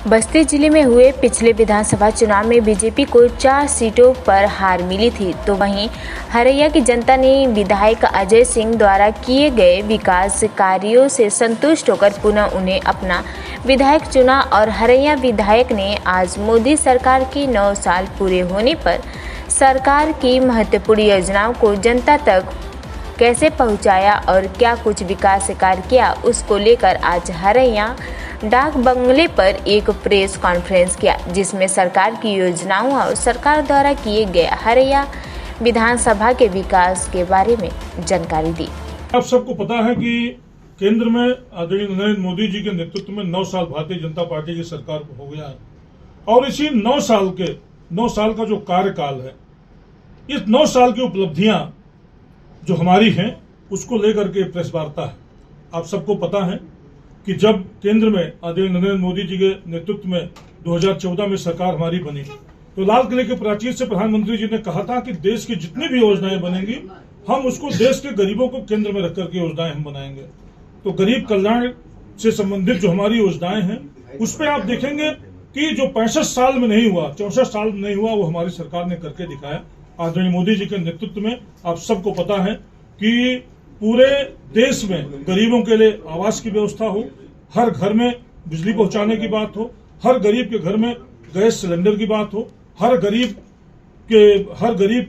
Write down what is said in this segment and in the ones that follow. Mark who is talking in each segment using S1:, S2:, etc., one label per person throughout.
S1: बस्ती जिले में हुए पिछले विधानसभा चुनाव में बीजेपी को 4 सीटों पर हार मिली थी, तो वहीं हरैया की जनता ने विधायक अजय सिंह द्वारा किए गए विकास कार्यों से संतुष्ट होकर पुनः उन्हें अपना विधायक चुना। और हरैया विधायक ने आज मोदी सरकार के 9 साल पूरे होने पर सरकार की महत्वपूर्ण योजनाओं को जनता तक कैसे पहुंचाया और क्या कुछ विकास कार्य किया, उसको लेकर आज हरैया डाक बंगले पर एक प्रेस कॉन्फ्रेंस किया, जिसमें सरकार की योजनाओं और सरकार द्वारा किए गए हरैया विधानसभा के विकास के बारे में जानकारी दी।
S2: आप सबको पता है कि केंद्र में आदरणीय नरेंद्र मोदी जी के नेतृत्व में 9 साल भारतीय जनता पार्टी की सरकार हो गया है और इसी 9 साल का जो कार्यकाल है, इस 9 साल की उपलब्धियां जो हमारी हैं उसको लेकर के प्रेस वार्ता है। आप सबको पता है कि जब केंद्र में आदरणीय नरेंद्र मोदी जी के नेतृत्व में 2014 में सरकार हमारी बनी, तो लाल किले के प्राचीर से प्रधानमंत्री जी ने कहा था कि देश की जितनी भी योजनाएं बनेंगी, हम उसको देश के गरीबों को केंद्र में रखकर के योजनाएं हम बनाएंगे। तो गरीब कल्याण से संबंधित जो हमारी योजनाएं हैं, उस पर आप देखेंगे कि जो 65 साल में नहीं हुआ, 64 साल में नहीं हुआ, वो हमारी सरकार ने करके दिखाया। आदरणीय मोदी जी के नेतृत्व में आप सबको पता है कि पूरे देश में गरीबों के लिए आवास की व्यवस्था हो, हर घर में बिजली पहुंचाने की बात हो, हर गरीब के घर में गैस सिलेंडर की बात हो, हर गरीब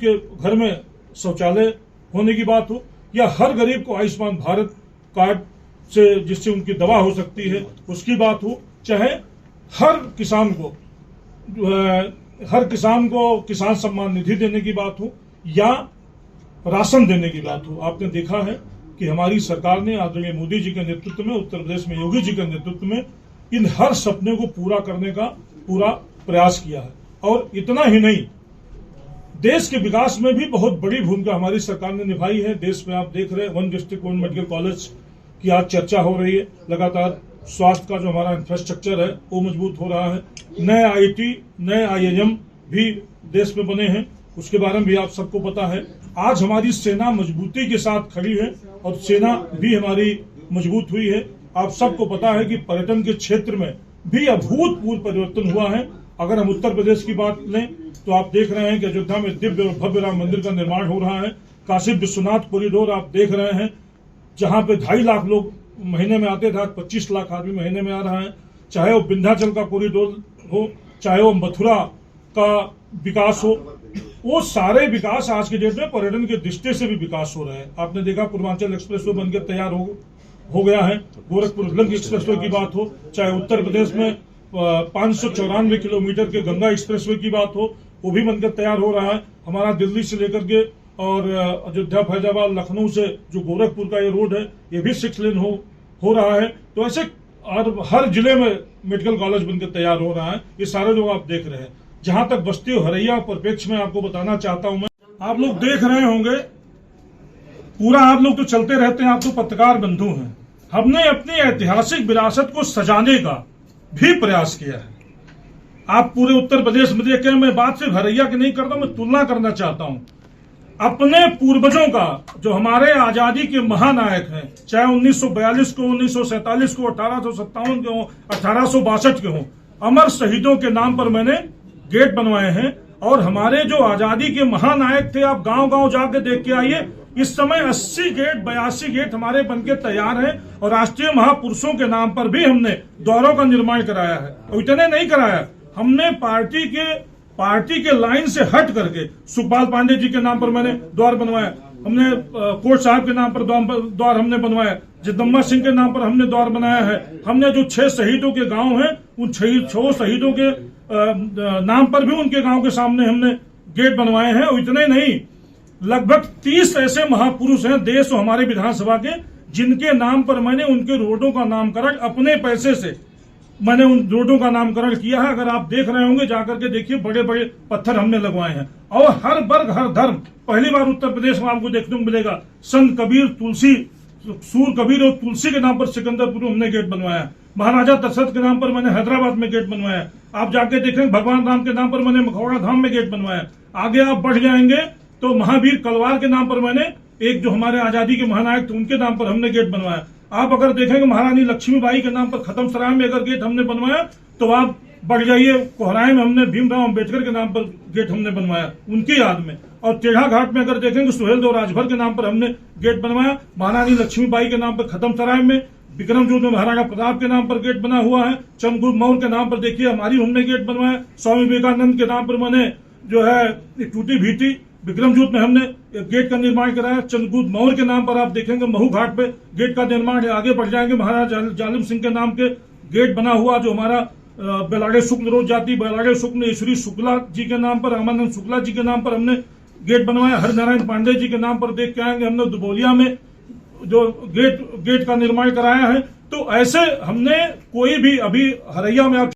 S2: के घर में शौचालय होने की बात हो, या हर गरीब को आयुष्मान भारत कार्ड से जिससे उनकी दवा हो सकती है उसकी बात हो, चाहे हर किसान को किसान सम्मान निधि देने की बात हो या राशन देने की बात हो। आपने देखा है कि हमारी सरकार ने आदरणीय मोदी जी के नेतृत्व में, उत्तर प्रदेश में योगी जी के नेतृत्व में इन हर सपने को पूरा करने का पूरा प्रयास किया है। और इतना ही नहीं, देश के विकास में भी बहुत बड़ी भूमिका हमारी सरकार ने निभाई है। देश में आप देख रहे हैं 1 डिस्ट्रिक्ट 1 मेडिकल कॉलेज की आज चर्चा हो रही है। लगातार स्वास्थ्य का जो हमारा इंफ्रास्ट्रक्चर है वो मजबूत हो रहा है। नए IIT, नए IIM भी देश में बने हैं, उसके बारे में भी आप सबको पता है। आज हमारी सेना मजबूती के साथ खड़ी है और सेना भी हमारी मजबूत हुई है। आप सबको पता है कि पर्यटन के क्षेत्र में भी अभूतपूर्व परिवर्तन हुआ है। अगर हम उत्तर प्रदेश की बात लें तो आप देख रहे हैं कि अयोध्या में दिव्य और भव्य राम मंदिर का निर्माण हो रहा है। काशी विश्वनाथ कॉरिडोर आप देख रहे हैं, जहां पे 2.5 लाख लोग महीने में आते थे, 25 लाख आदमी महीने में आ रहा है। चाहे वो विंध्याचल का कॉरिडोर हो, चाहे वो मथुरा का विकास हो, वो सारे विकास आज के डेट में पर्यटन के दृष्टि से भी विकास हो रहे हैं। आपने देखा पूर्वांचल एक्सप्रेसवे बनकर तैयार हो गया है। गोरखपुर उदगंज एक्सप्रेसवे की बात हो, चाहे उत्तर प्रदेश में 594 किलोमीटर के गंगा एक्सप्रेसवे की बात हो, वो भी बनकर तैयार हो रहा है। हमारा दिल्ली से लेकर के और अयोध्या, फैजाबाद, लखनऊ से जो गोरखपुर का ये रोड है, ये भी 6 लेन हो रहा है। तो ऐसे हर जिले में मेडिकल कॉलेज बनकर तैयार हो रहा है। ये सारे लोग आप देख रहे हैं। जहां तक बस्ती और हरैया परिप्रेक्ष्य में आपको बताना चाहता हूं मैं, आप लोग देख रहे होंगे, पूरा आप लोग तो चलते रहते हैं, आप तो पत्रकार बंधु हैं। हमने अपनी ऐतिहासिक विरासत को सजाने का भी प्रयास किया है। आप पूरे उत्तर प्रदेश में देखें, मैं बात सिर्फ हरैया की नहीं करता, मैं तुलना करना चाहता हूं अपने पूर्वजों का, जो हमारे आजादी के महानायक हैं, चाहे 1942 को, 1947 को, 1857 के हो, 1862 के हो, अमर शहीदों के नाम पर मैंने गेट बनवाए हैं। और हमारे जो आजादी के महानायक थे, आप गांव-गांव जाके देख के आइए, इस समय 80 गेट, 82 गेट हमारे बनके तैयार हैं। और राष्ट्रीय महापुरुषों के नाम पर भी हमने द्वारों का निर्माण कराया है। और इतने नहीं कराया, हमने पार्टी के लाइन से हट करके सुखपाल पांडे जी के नाम पर मैंने द्वार बनवाया, हमने कोर्ट साहब के नाम पर द्वार हमने बनवाया, जगदम्बा सिंह के नाम पर हमने द्वार बनाया है। हमने जो 6 शहीदों के गांव हैं, उन 6 शहीदों के नाम पर भी उनके गांव के सामने हमने गेट बनवाए हैं। और इतने नहीं, लगभग 30 ऐसे महापुरुष हैं देश और हमारे विधानसभा के, जिनके नाम पर मैंने उनके रोडों का नामकरण अपने पैसे से मैंने उन रोडों का नामकरण किया है। अगर आप देख रहे होंगे, जाकर के देखिए, बड़े बड़े पत्थर हमने लगवाए हैं। और हर वर्ग, हर धर्म, पहली बार उत्तर प्रदेश में आपको देखने को मिलेगा। संत कबीर, तुलसी, सूर कबीर और तुलसी के नाम पर सिकंदरपुर हमने गेट बनवाया। महाराजा दशरथ के नाम पर मैंने हैदराबाद में गेट बनवाया। आप जाके देखेंगे, भगवान राम के नाम पर मैंने मखौड़ा धाम में गेट बनवाया। आगे आप बढ़ जाएंगे तो महावीर कलवार के नाम पर मैंने, एक जो हमारे आजादी के महानायक थे, उनके नाम पर हमने गेट बनवाया। आप अगर देखेंगे महारानी लक्ष्मीबाई के नाम पर खत्म सराय में अगर गेट हमने बनवाया, तो आप बढ़ जाइए, कोहराई में हमने भीमराव अंबेडकर के नाम पर गेट हमने बनवाया उनकी याद में। और टेढ़ा घाट में अगर देखेंगे सुहेल देव राजभर के नाम पर हमने गेट बनवाया। महारानी लक्ष्मीबाई के नाम पर खत्म सराय में, विक्रमजोत में महाराणा प्रताप के नाम पर गेट बना हुआ है। चंद्रगुप्त मौर्य के नाम पर देखिए हमारी हमने गेट बनवाया। स्वामी विवेकानंद के नाम पर मैंने जो है टूटी भीटी विक्रमजोत में हमने गेट का निर्माण कराया। चंद्रगुप्त मौर्य के नाम पर आप देखेंगे महू घाट पे गेट का निर्माण, आगे बढ़ जाएंगे महाराजा जालिम सिंह के नाम के गेट बना हुआ, जो हमारा बेलाड़े शुक्ल रोज जाति बेलाड़े शुक्ल ईश्वरी शुक्ला जी के नाम पर, रामानंद शुक्ला जी के नाम पर हमने गेट बनवाया। हरिनारायण पांडे जी के नाम पर देख के आएंगे हमने दुबोलिया में जो गेट का निर्माण कराया है। तो ऐसे हमने कोई भी, अभी हरैया में आप